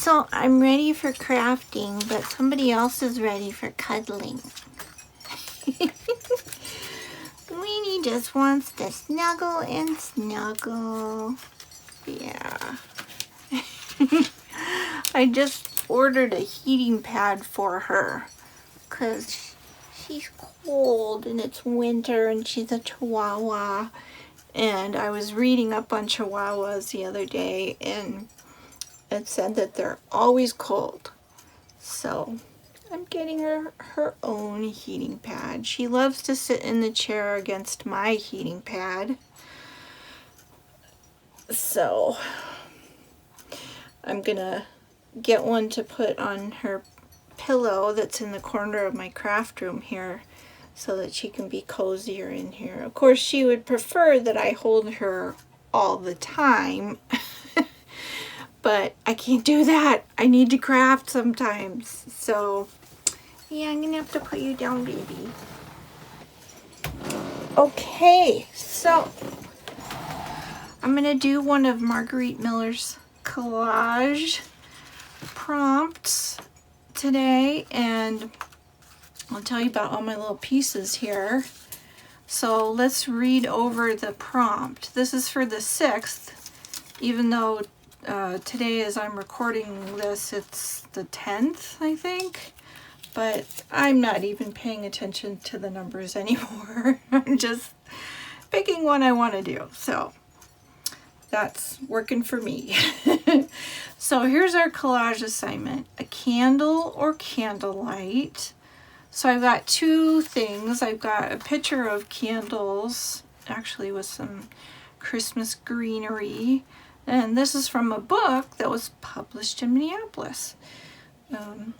So I'm ready for crafting, but somebody else is ready for cuddling. Weenie just wants to snuggle and snuggle. Yeah. I just ordered a heating pad for her because she's cold and it's winter and she's a Chihuahua. And I was reading up on Chihuahuas the other day, and it said that they're always cold. So I'm getting her her own heating pad. She loves to sit in the chair against my heating pad. So I'm gonna get one to put on her pillow that's in the corner of my craft room here, so that she can be cozier in here. Of course, she would prefer that I hold her all the time, but I can't do that. I need to craft sometimes. So, yeah, I'm gonna have to put you down, baby. Okay, so I'm gonna do one of Margarete Miller's collage prompts today, and I'll tell you about all my little pieces here. So let's read over the prompt. This is for the 6th, even though today as I'm recording this, it's the 10th, I think. But I'm not even paying attention to the numbers anymore. I'm just picking one I want to do. So that's working for me. So here's our collage assignment: a candle or candlelight. So I've got two things. I've got a picture of candles, actually with some Christmas greenery. And this is from a book that was published in Minneapolis,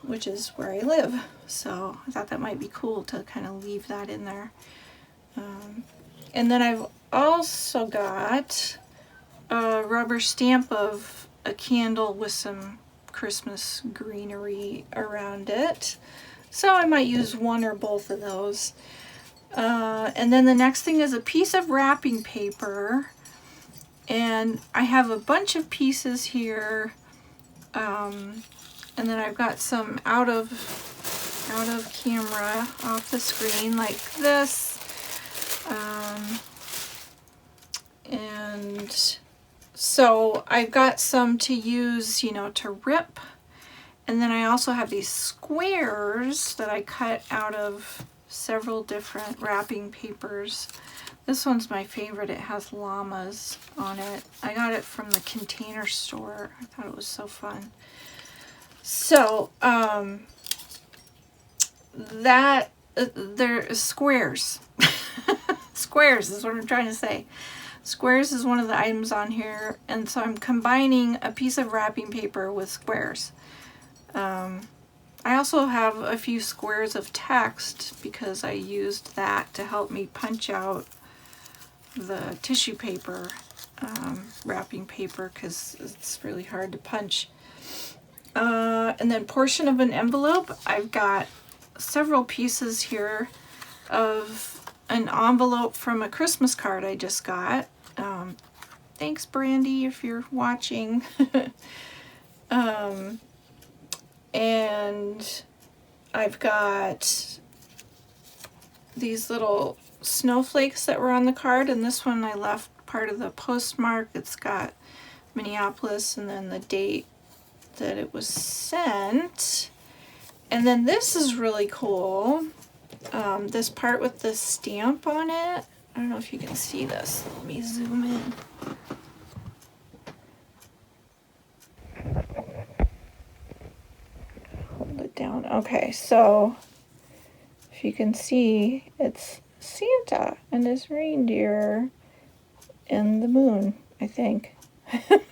which is where I live. So I thought that might be cool to kind of leave that in there. And then I've also got a rubber stamp of a candle with some Christmas greenery around it. So I might use one or both of those. And then the next thing is a piece of wrapping paper. And I have a bunch of pieces here. And then I've got some out of camera, off the screen, like this. And so I've got some to use, you know, to rip. And then I also have these squares that I cut out of several different wrapping papers. This one's my favorite. It has llamas on it. I got it from the Container Store. I thought it was so fun. So, there squares. Squares is what I'm trying to say. Squares is one of the items on here, and so I'm combining a piece of wrapping paper with squares. I also have a few squares of text because I used that to help me punch out the tissue paper, wrapping paper, because it's really hard to punch. And then portion of an envelope. I've got several pieces here of an envelope from a Christmas card I just got. Thanks, Brandy, if you're watching. And I've got these little snowflakes that were on the card, and this one I left part of the postmark. It's got Minneapolis and then the date that it was sent. And then this is really cool. This part with the stamp on it. I don't know if you can see this. Let me zoom in. Hold it down. Okay, so if you can see, it's Santa and his reindeer and the moon, I think.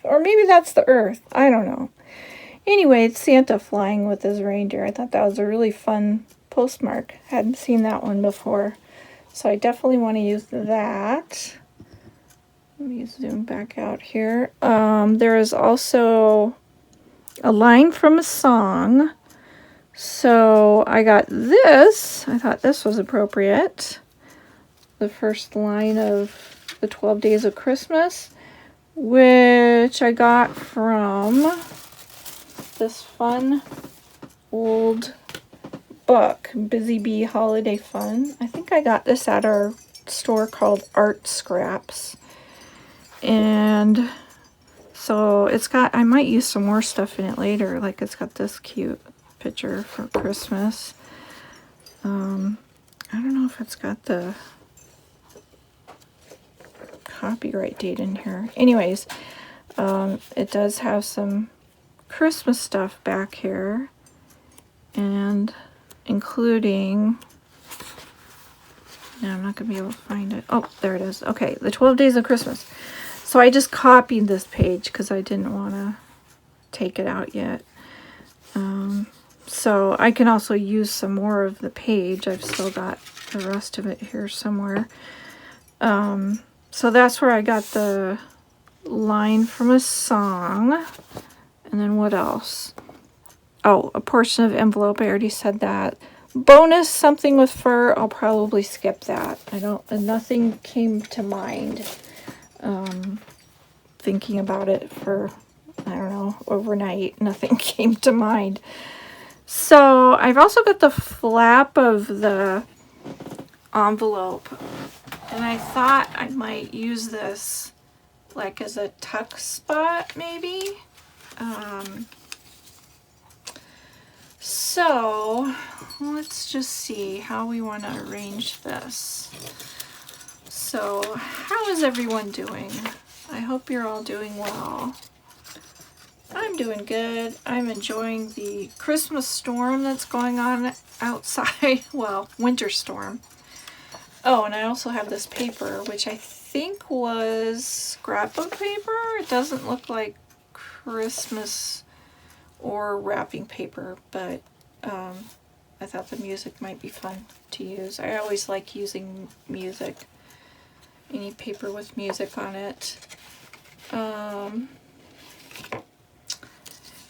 Or maybe that's the Earth. I don't know. Anyway, it's Santa flying with his reindeer. I thought that was a really fun postmark. Hadn't seen that one before. So I definitely want to use that. Let me zoom back out here. There is also a line from a song. So I got this. I thought this was appropriate. The first line of the 12 Days of Christmas, which I got from this fun old book, Busy Bee Holiday Fun. I think I got this at our store called Art Scraps. And so it's got, I might use some more stuff in it later. Like it's got this cute picture for Christmas. I don't know if it's got the copyright date in here. Anyways, it does have some Christmas stuff back here, and including, no, I'm not gonna be able to find it. Oh, there it is. Okay, the 12 Days of Christmas. So I just copied this page because I didn't want to take it out yet. So I can also use some more of the page. I've still got the rest of it here somewhere. So that's where I got the line from a song. And then what else? Oh, a portion of envelope. I already said that. Bonus, something with fur. I'll probably skip that. Nothing came to mind. Thinking about it for, I don't know, overnight. Nothing came to mind. So I've also got the flap of the envelope. And I thought I might use this like as a tuck spot maybe. So let's just see how we want to arrange this. So how is everyone doing? I hope you're all doing well. I'm doing good. I'm enjoying the Christmas storm that's going on outside. Well, winter storm. Oh, and I also have this paper, which I think was scrapbook paper. It doesn't look like Christmas or wrapping paper, but I thought the music might be fun to use. I always like using music. Any paper with music on it.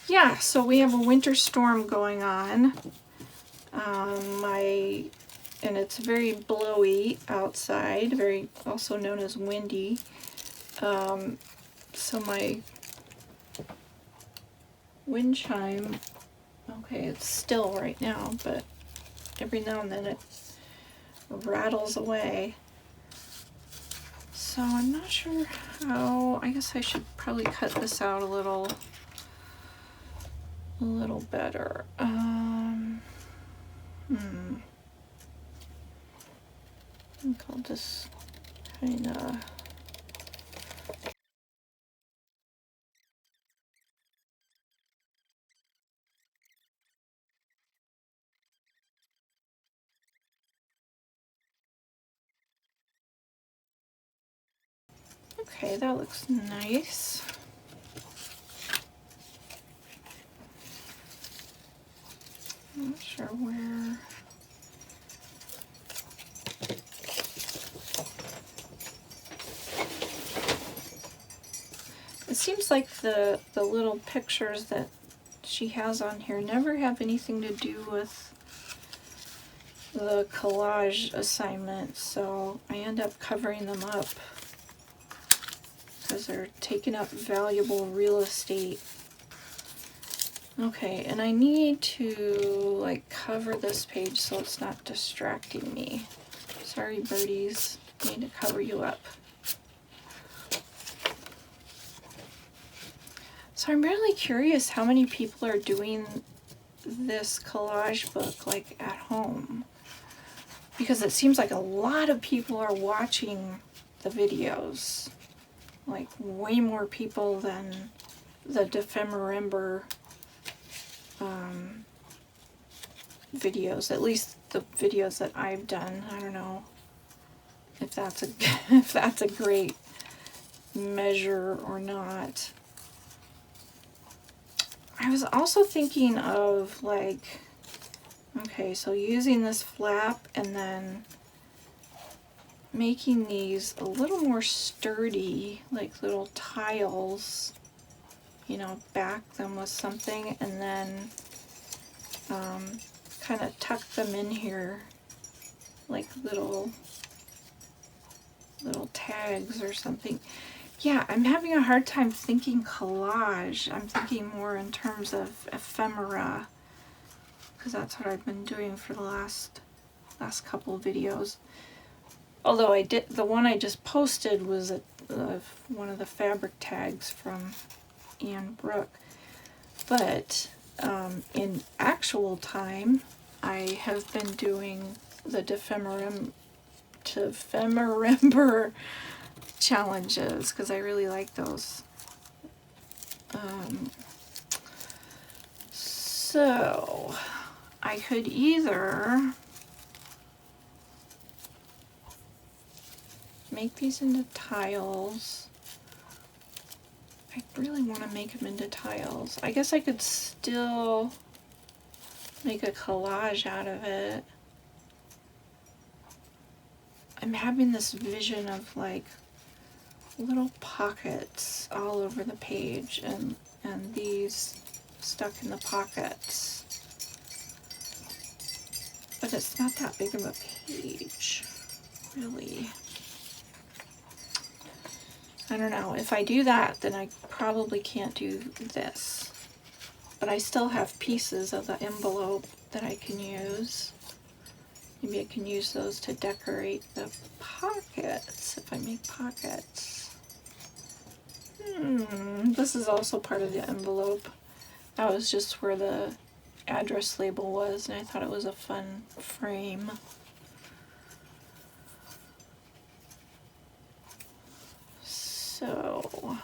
Yeah, so we have a winter storm going on. And it's very blowy outside, very also known as windy. So my wind chime, okay, it's still right now, but every now and then it rattles away. So I'm not sure how, I guess I should probably cut this out a little better. I think I'll just kind of, okay, that looks nice. I'm not sure where. It seems like the little pictures that she has on here never have anything to do with the collage assignment, so I end up covering them up because they're taking up valuable real estate. Okay, and I need to like cover this page so it's not distracting me. Sorry, birdies, I need to cover you up. So I'm really curious how many people are doing this collage book like at home, because it seems like a lot of people are watching the videos, like way more people than the Defemember videos, at least the videos that I've done. I don't know if that's a if that's a great measure or not. I was also thinking of like, okay, so using this flap and then making these a little more sturdy, like little tiles, you know, back them with something, and then kind of tuck them in here like little tags or something. yeah, I'm having a hard time thinking collage. I'm thinking more in terms of ephemera, because that's what I've been doing for the last couple of videos. Although the one I just posted was one of the fabric tags from Ann Brooke. But in actual time, I have been doing the Defemmerimber challenges because I really like those. So I could either make these into tiles. I really want to make them into tiles. I guess I could still make a collage out of it. I'm having this vision of like little pockets all over the page and these stuck in the pockets. But it's not that big of a page, really. I don't know. If I do that, then I probably can't do this. But I still have pieces of the envelope that I can use. Maybe I can use those to decorate the pockets, if I make pockets. This is also part of the envelope. That was just where the address label was, and I thought it was a fun frame. So,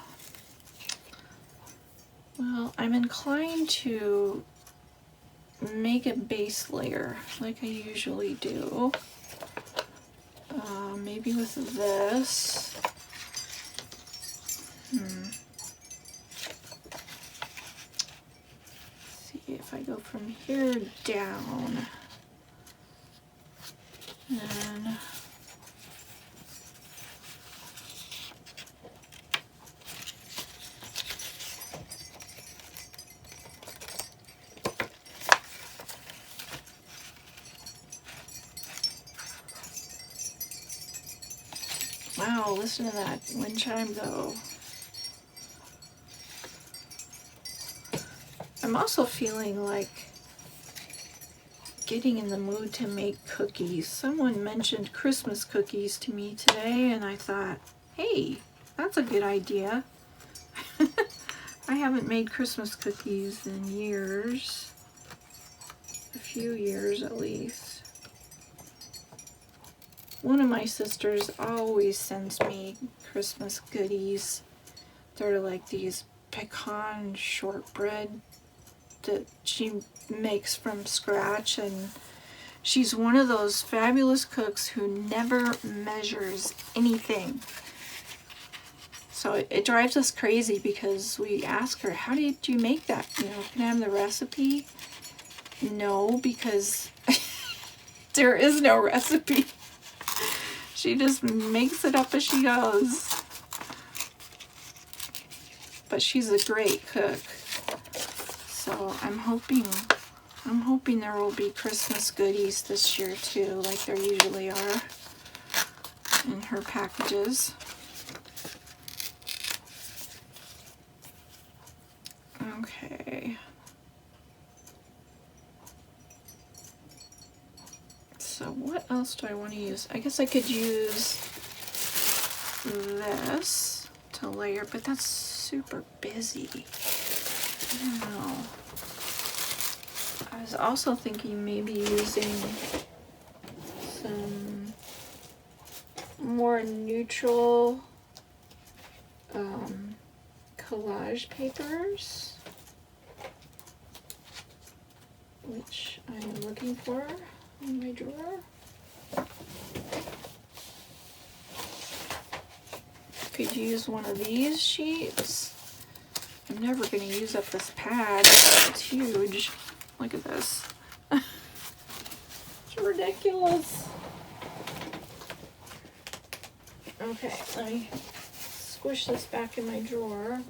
well, I'm inclined to make a base layer like I usually do. Maybe with this. See if I go from here down. And wow, listen to that wind chime go. I'm also feeling like getting in the mood to make cookies. Someone mentioned Christmas cookies to me today, and I thought, hey, that's a good idea. I haven't made Christmas cookies in years. A few years at least. One of my sisters always sends me Christmas goodies. They're like these pecan shortbread that she makes from scratch, and she's one of those fabulous cooks who never measures anything. So it drives us crazy because we ask her, how did you make that? You know, can I have the recipe? No, because there is no recipe. She just makes it up as she goes. But she's a great cook. So I'm hoping there will be Christmas goodies this year too, like there usually are in her packages. Okay. So what else do I want to use? I guess I could use this to layer, but that's super busy. I don't know. I was also thinking maybe using some more neutral collage papers, which I am looking for in my drawer. Could use one of these sheets. I'm never going to use up this pad. It's huge. Look at this. It's ridiculous. Okay, let me squish this back in my drawer.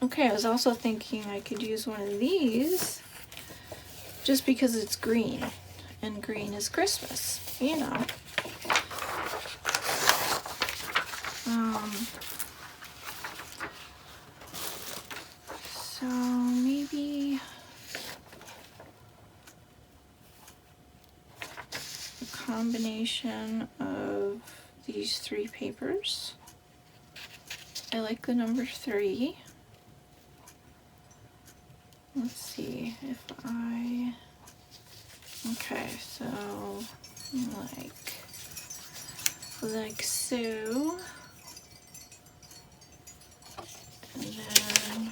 Okay, I was also thinking I could use one of these just because it's green, and green is Christmas, you know. So maybe a combination of these 3 papers. I like the number 3. Let's see if okay, so like so. And then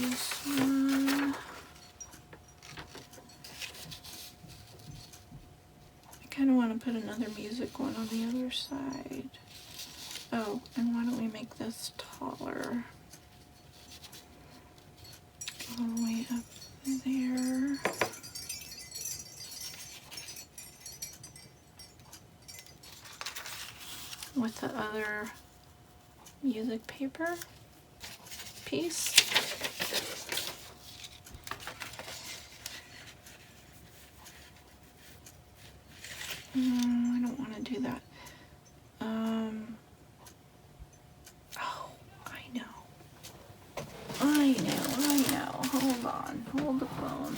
this one. I kind of want to put another music one on the other side. Oh, and why don't we make this taller? All the way up there. With the other music paper piece. I don't want to do that. Oh, I know. Hold on. Hold the phone.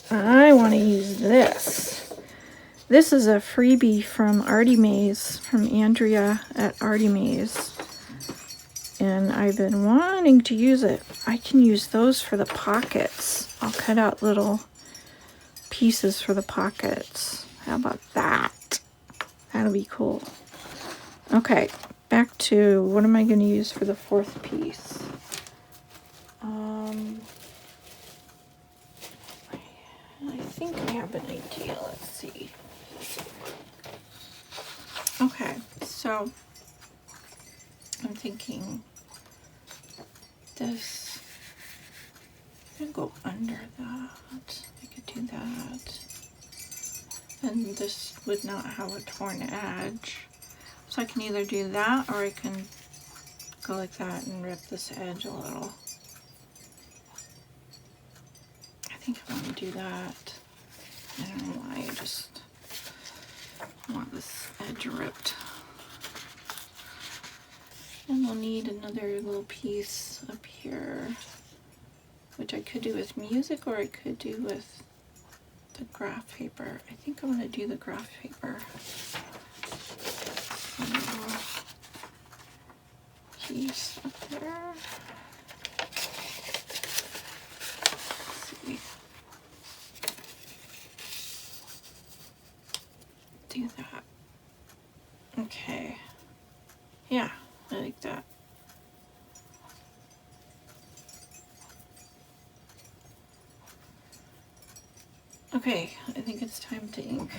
I want to use this. This is a freebie from Artie Mays, from Andrea at Artie Mays. And I've been wanting to use it. I can use those for the pockets. I'll cut out little pieces for the pockets. How about that? That'll be cool. Okay, back to what am I going to use for the 4th piece? I think I have an idea. Let's see. Okay, so I'm thinking this. I'm gonna go under that. I could do that. And this would not have a torn edge. So I can either do that or I can go like that and rip this edge a little. I think I want to do that. I don't know why, I just want this edge ripped. And we'll need another little piece up here, which I could do with music or I could do with the graph paper. I think I'm going to do the graph paper. Piece up there. Do that. Okay. Yeah, I like that. Okay, I think it's time to ink.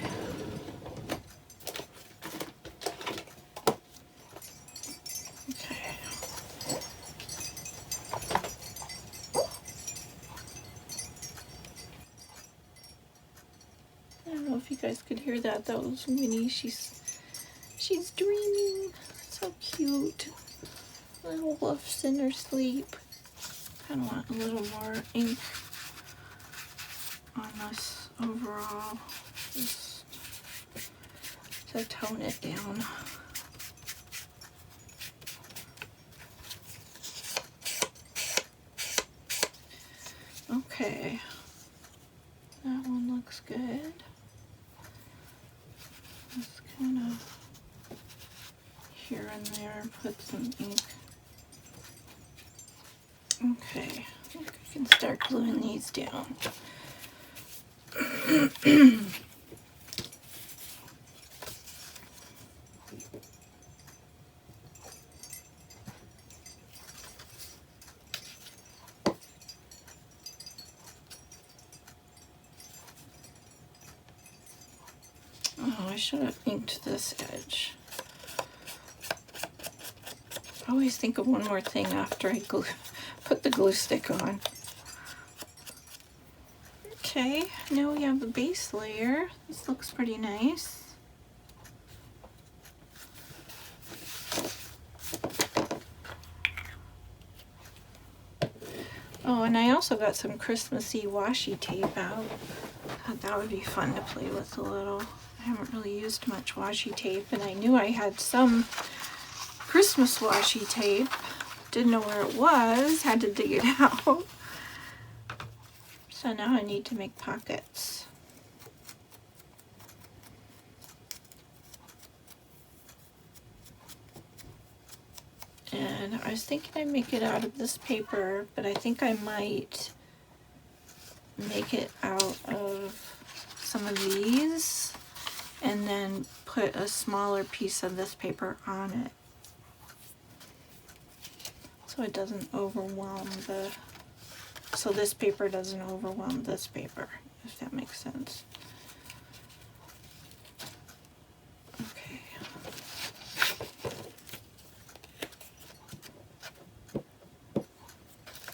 Okay. I don't know if you guys could hear that. That was Winnie. She's dreaming. So cute. Little wolf's in her sleep. Kind of want a little more ink on this overall, just to tone it down. Okay, that one looks good. Just kind of here and there put some ink. Okay, I think I can start gluing these down. Oh, I should have inked this edge. I always think of one more thing after I put the glue stick on. Okay, now we have the base layer. This looks pretty nice. Oh, and I also got some Christmassy washi tape out. Thought that would be fun to play with a little. I haven't really used much washi tape, and I knew I had some Christmas washi tape. Didn't know where it was, had to dig it out. So now I need to make pockets. And I was thinking I'd make it out of this paper, but I think I might make it out of some of these and then put a smaller piece of this paper on it so it doesn't overwhelm the, so this paper doesn't overwhelm this paper, if that makes sense. Okay.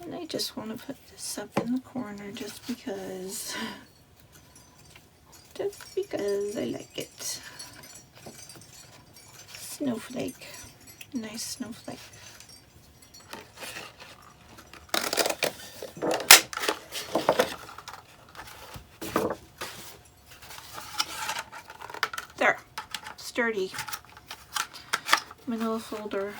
And I just want to put this up in the corner just because I like it. Snowflake, nice snowflake. There, sturdy. Manila folder.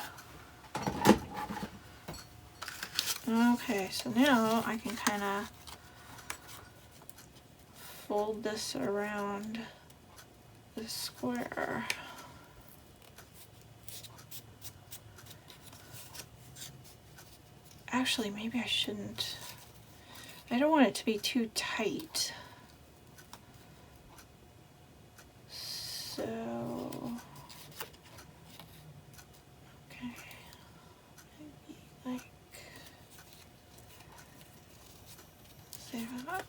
Okay, so now I can kind of fold this around the square. Actually, maybe I shouldn't. I don't want it to be too tight. So, okay, maybe like that.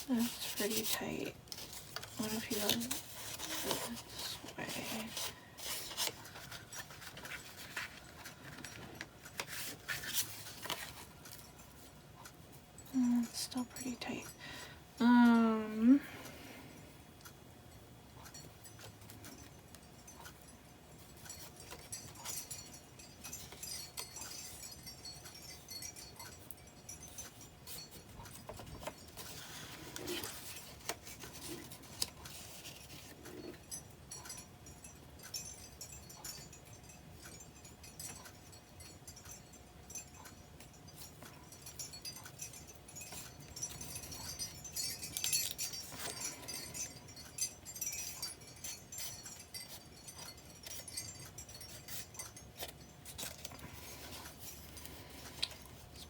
That's pretty tight. What if you go this way? It's still pretty tight.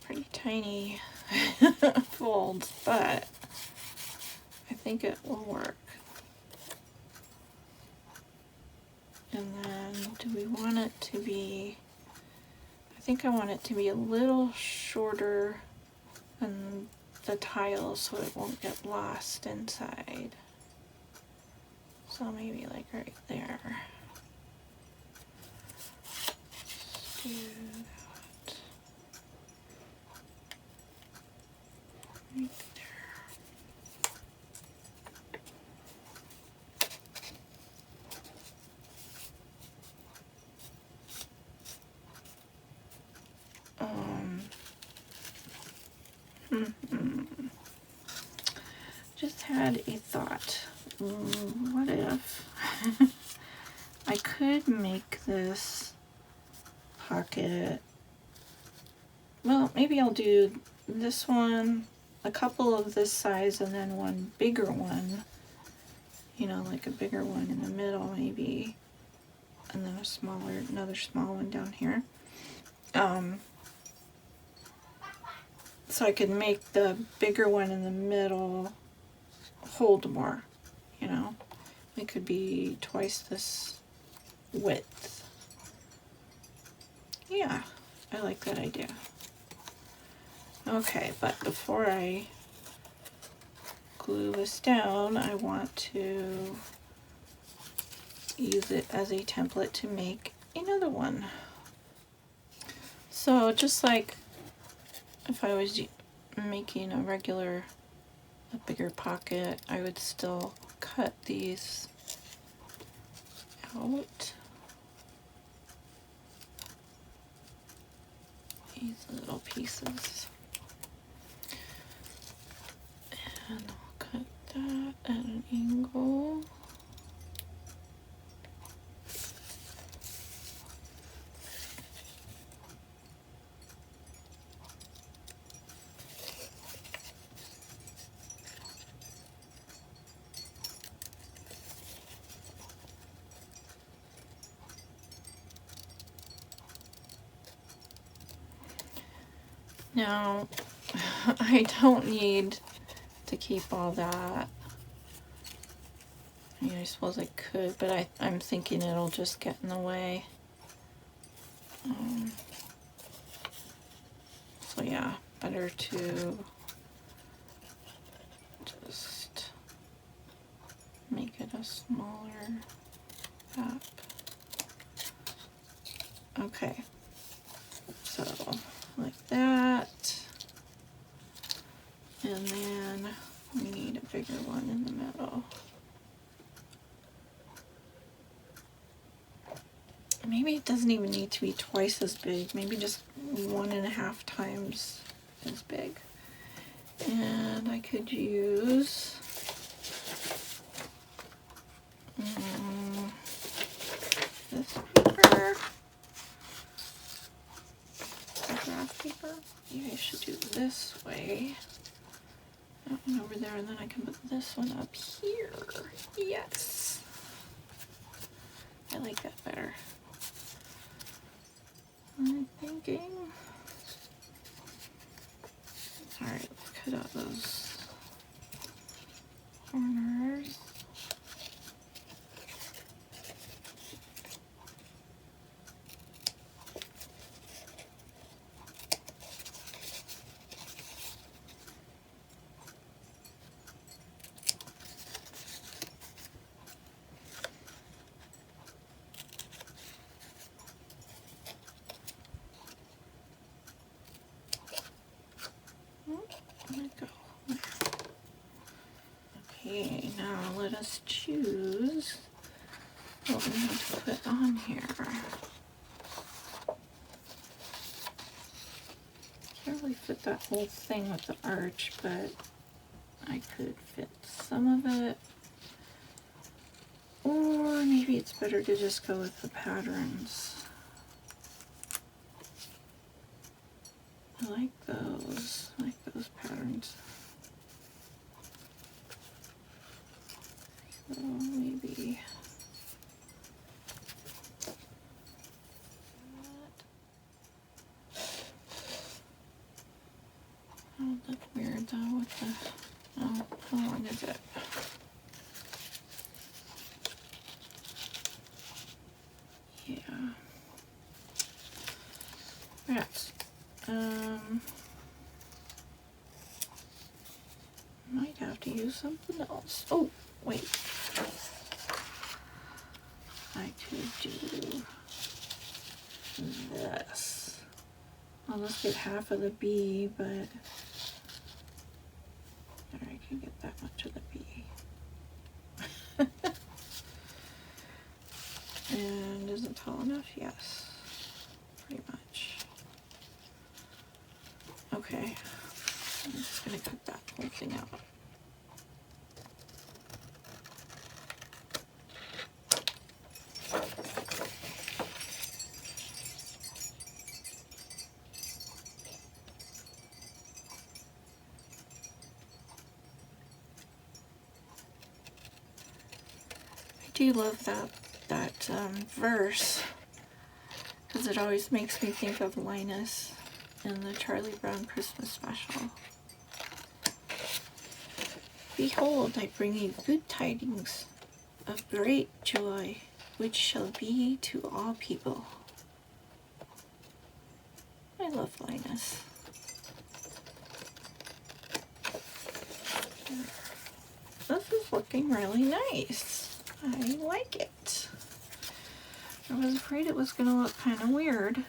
Pretty tiny folds, but I think it will work. And then do we want it to be, I think I want it to be a little shorter than the tile so it won't get lost inside. So maybe like right there. Let's do that. Right there. Just had a thought. What if I could make this pocket, well, maybe I'll do this one, a couple of this size, and then one bigger one, you know, like a bigger one in the middle maybe, and then a smaller, another small one down here. So I could make the bigger one in the middle hold more, you know. It could be twice this width. Yeah, I like that idea. Okay, but before I glue this down, I want to use it as a template to make another one. So just like if I was making a regular, a bigger pocket, I would still cut these out these little pieces. And I'll cut that at an angle. Now, I don't need to keep all that. I mean, I suppose I could, but I'm thinking it'll just get in the way. So yeah, better to just make it a smaller app. Okay, so like that, and then we need a bigger one in the middle. Maybe it doesn't even need to be twice as big, maybe just 1.5 times as big. And I could use this paper. Graph paper. Maybe I should do it this way. That one over there, and then I can put this one up here. Yes. I like that better. I'm thinking. Alright, let's cut out those corners. Okay, now let us choose what we want to put on here. Can't really fit that whole thing with the arch, but I could fit some of it. Or maybe it's better to just go with the patterns. I like those patterns. So maybe oh, that's weird though with the oh, how long is it? Yeah. Right. Might have to use something else. Oh, wait. I could do this. I'll just get half of the B, but there, I can get that much of the B. And is it tall enough? Yes, pretty much. Okay, I'm just gonna cut that whole thing out. I do love that verse, because it always makes me think of Linus in the Charlie Brown Christmas special. Behold, I bring you good tidings of great joy, which shall be to all people. I love Linus. This is looking really nice. I like it. I was afraid it was going to look kind of weird.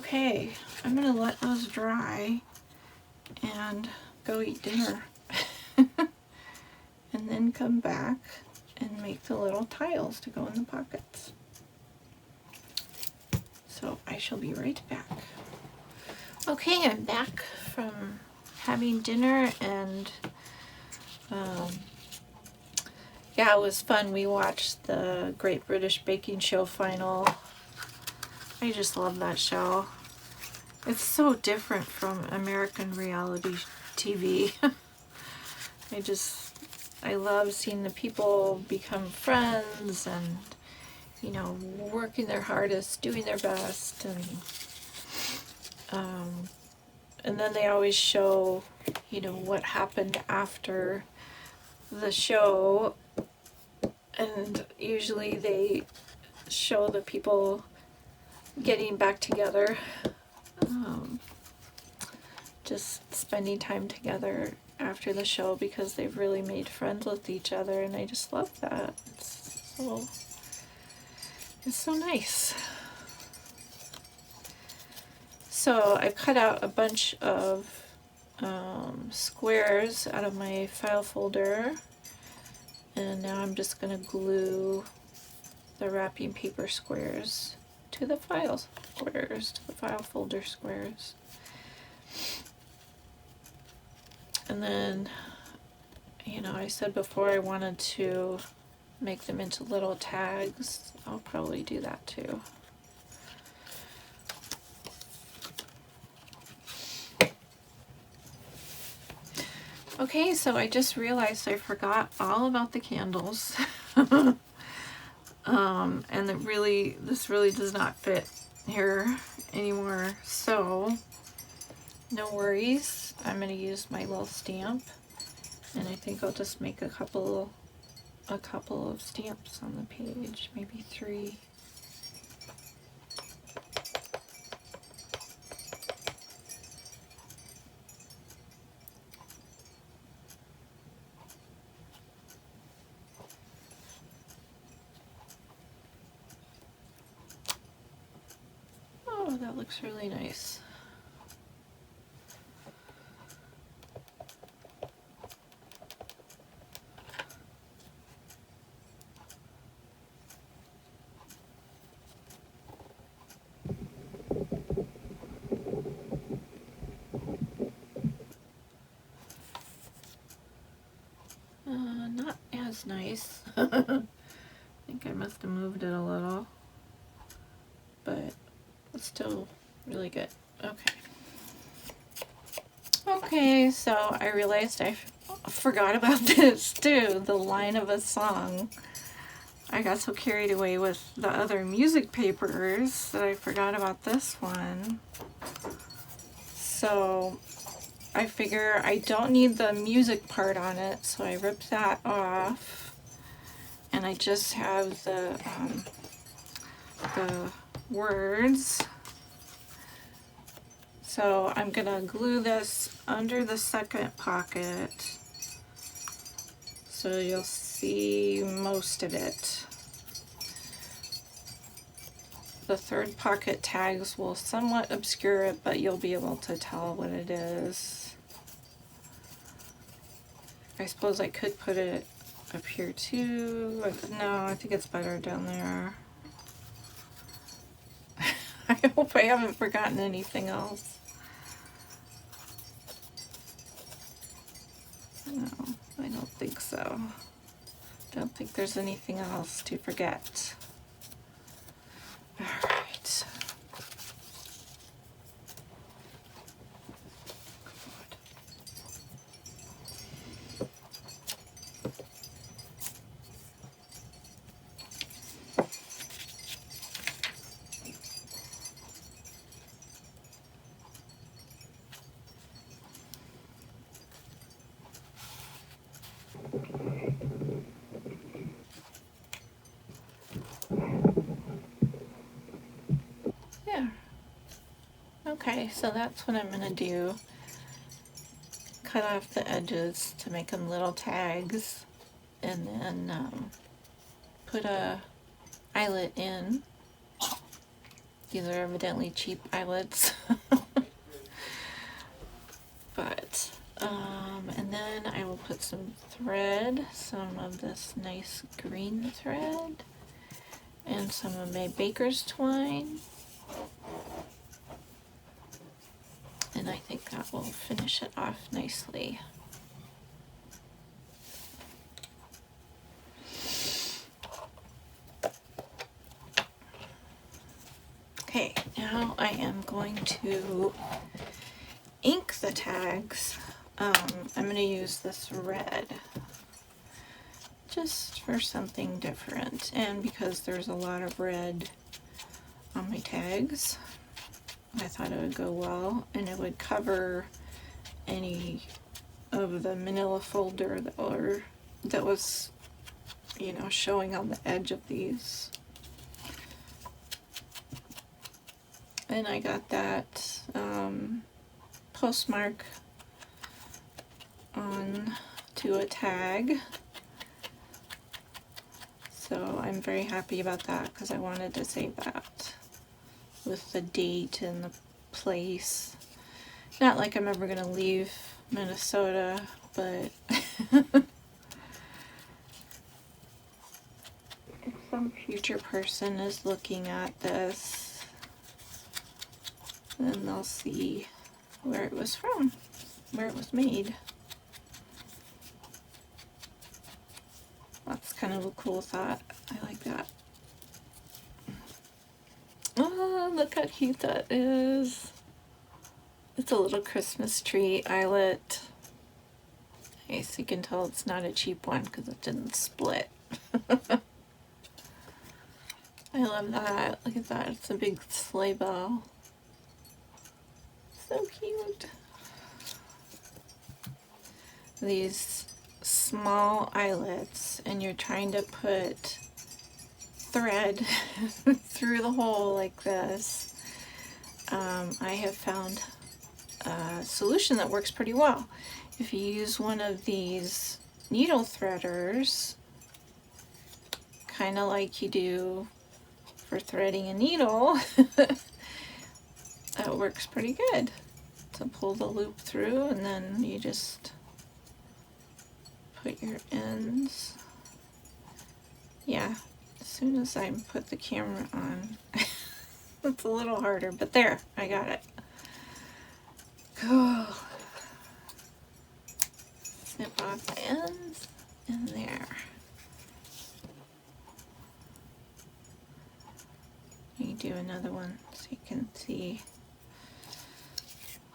Okay, I'm gonna let those dry and go eat dinner. And then come back and make the little tiles to go in the pockets. So I shall be right back. Okay, I'm back from having dinner, and yeah, it was fun. We watched the Great British Baking Show final. I just love that show. It's so different from American reality TV. I love seeing the people become friends and, you know, working their hardest, doing their best, and then they always show, you know, what happened after the show, and usually they show the people getting back together, just spending time together after the show because they've really made friends with each other, and I just love that. It's so nice. So I cut out a bunch of squares out of my file folder, and now I'm just going to glue the wrapping paper squares to the file squares, to the file folder squares. And then, you know, I said before I wanted to make them into little tags. I'll probably do that too. Okay, so I just realized I forgot all about the candles. And this really does not fit here anymore, so no worries. I'm going to use my little stamp, and I think I'll just make a couple of stamps on the page, maybe 3. Oh, that looks really nice. Not as nice. I think I must have moved it a little, but it's still really good. Okay, so I realized I forgot about this too, the line of a song. I got so carried away with the other music papers that I forgot about this one. So I figure I don't need the music part on it, so I ripped that off, and I just have the words. So I'm gonna glue this under the second pocket so you'll see most of it. The third pocket tags will somewhat obscure it, but you'll be able to tell what it is. I suppose I could put it up here too. No, I think it's better down there. I hope I haven't forgotten anything else. No, I don't think so. Don't think there's anything else to forget. All right. Yeah. Okay, so that's what I'm gonna do. Cut off the edges to make them little tags, and then put a eyelet in, These are evidently cheap eyelets. But, and then I will put some thread, some of this nice green thread, and some of my baker's twine. And I think that will finish it off nicely. Okay, now I am going to ink the tags. I'm going to use this red just for something different, and because there's a lot of red on my tags, I thought it would go well, and it would cover any of the manila folder that was, you know, showing on the edge of these. And I got that postmark on to a tag, so I'm very happy about that because I wanted to save that with the date and the place. Not like I'm ever gonna leave Minnesota, but if some future person is looking at this, then they'll see where it was from, where it was made. That's kind of a cool thought. I like that. Oh, look how cute that is. It's a little Christmas tree eyelet. Nice, you can tell it's not a cheap one because it didn't split. I love that. Look at that. It's a big sleigh bell. So cute. These small eyelets, and you're trying to put thread through the hole like this. I have found a solution that works pretty well. If you use one of these needle threaders, kind of like you do for threading a needle, that works pretty good. To pull the loop through, and then you just put your ends. Yeah, as soon as I put the camera on, it's a little harder, but there, I got it. Cool. Snip off the ends, and there. You do another one so you can see.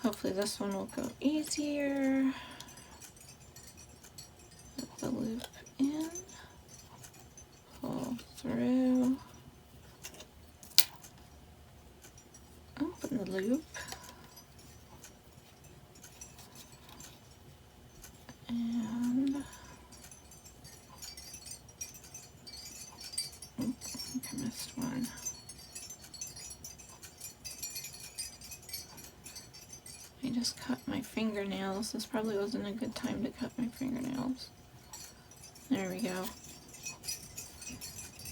Hopefully this one will go easier. Put the loop in, pull through, open the loop, and I think I missed one. I just cut my fingernails. This probably wasn't a good time to cut my fingernails. There we go.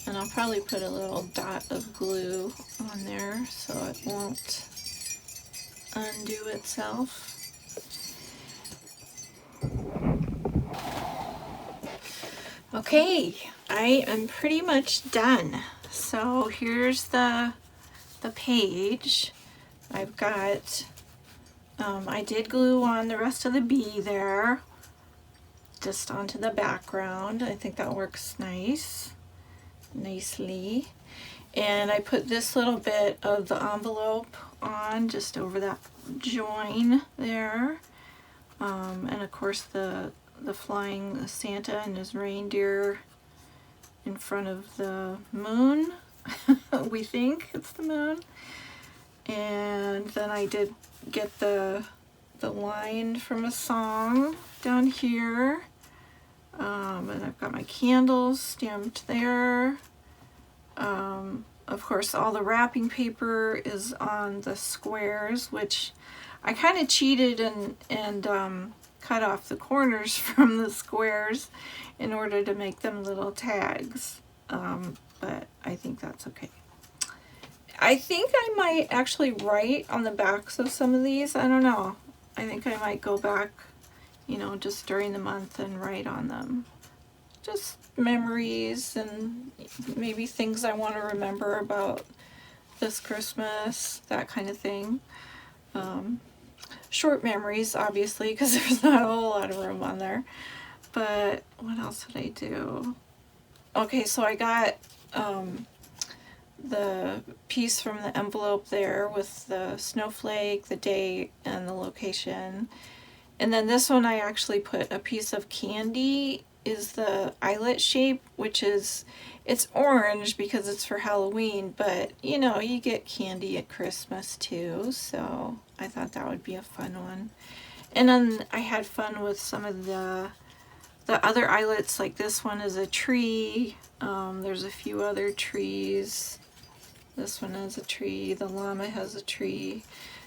And I'll probably put a little dot of glue on there so it won't undo itself. Okay, I am pretty much done. So here's the page. I've got I did glue on the rest of the bee there, just onto the background. I think that works nicely. And I put this little bit of the envelope on just over that join there. And of course the flying Santa and his reindeer in front of the moon. We think it's the moon. And then I did get the line from a song down here, and I've got my candles stamped there. Of course, all the wrapping paper is on the squares, which I kind of cheated and cut off the corners from the squares in order to make them little tags, but I think that's okay. I think I might actually write on the backs of some of these. I don't know. I think I might go back, you know, just during the month and write on them. Just memories and maybe things I want to remember about this Christmas, that kind of thing. Short memories, obviously, because there's not a whole lot of room on there. But what else did I do? Okay, so I got the piece from the envelope there with the snowflake, the date, and the location. And then this one I actually put a piece of candy, is the eyelet shape, which is, it's orange because it's for Halloween, but you know, you get candy at Christmas too, so I thought that would be a fun one. And then I had fun with some of the other eyelets, like this one is a tree. There's a few other trees. This one has a tree, the llama has a tree.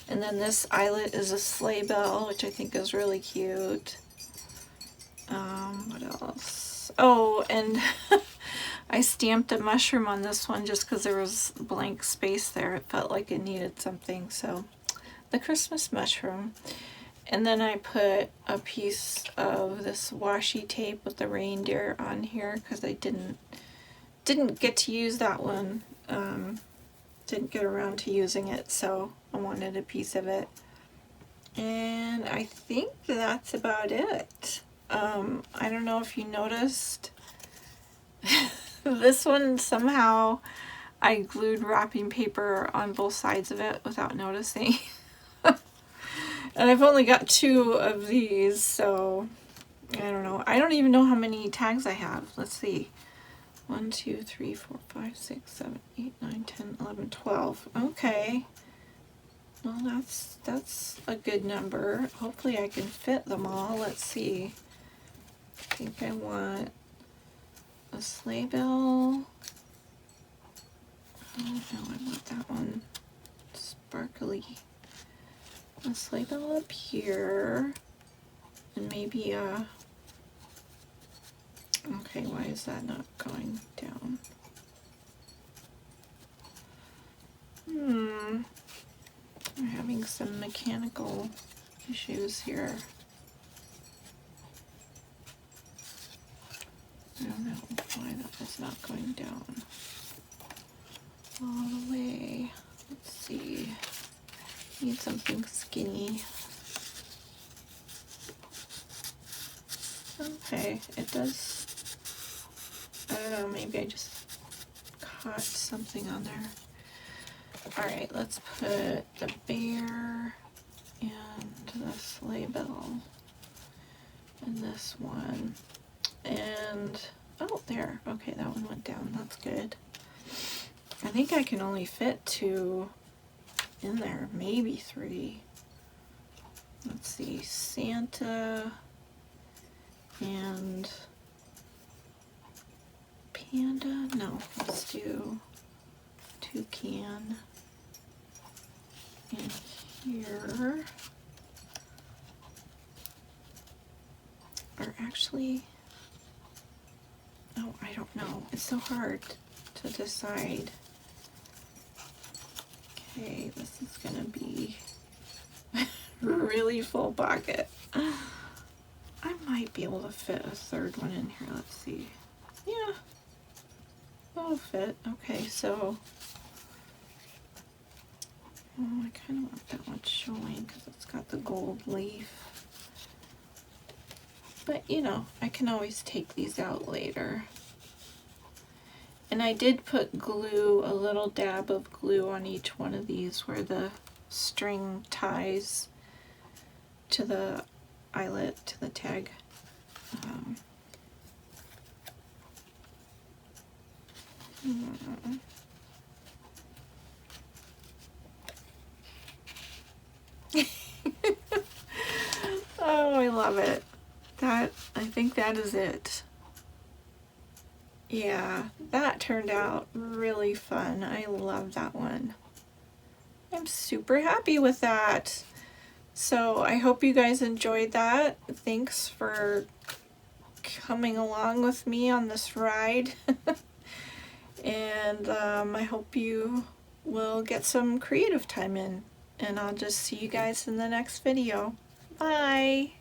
And then this eyelet is a sleigh bell, which I think is really cute. What else? Oh, and I stamped a mushroom on this one just because there was blank space there. It felt like it needed something, so the Christmas mushroom. And then I put a piece of this washi tape with the reindeer on here because I didn't get to use that one. Didn't get around to using it, so I wanted a piece of it. And I think that's about it. I don't know if you noticed, this one somehow I glued wrapping paper on both sides of it without noticing. And I've only got 2 of these, so I don't know. I don't even know how many tags I have. Let's see. 1, 2, 3, 4, 5, 6, 7, 8, 9, 10, 11, 12. Okay. Well, that's a good number. Hopefully I can fit them all. Let's see. I think I want a sleigh bell. Oh no, I want that one sparkly. A sleigh bell up here. And maybe a... Okay, why is that not going down? I'm having some mechanical issues here. I don't know why that was not going down all the way. Let's see. Need something skinny. Okay, it does. I don't know, maybe I just caught something on there. Alright, let's put the bear and the sleigh bell in this one. And, oh, there. Okay, that one went down. That's good. I think I can only fit 2 in there, maybe 3. Let's see, Santa and panda. No, let's do toucan in here. Or actually, oh, I don't know. It's so hard to decide. Okay, this is gonna be really full pocket. I might be able to fit a 3rd one in here. Let's see. Yeah, that'll fit. Okay, so oh, I kind of want that one showing because it's got the gold leaf. But you know, I can always take these out later. And I did put glue, a little dab of glue on each one of these where the string ties to the eyelet, to the tag. Oh, I love it. That, I think that is it. Yeah, that turned out really fun. I love that one. I'm super happy with that. So I hope you guys enjoyed that. Thanks for coming along with me on this ride. And I hope you we'll get some creative time in. And I'll just see you guys in the next video. Bye!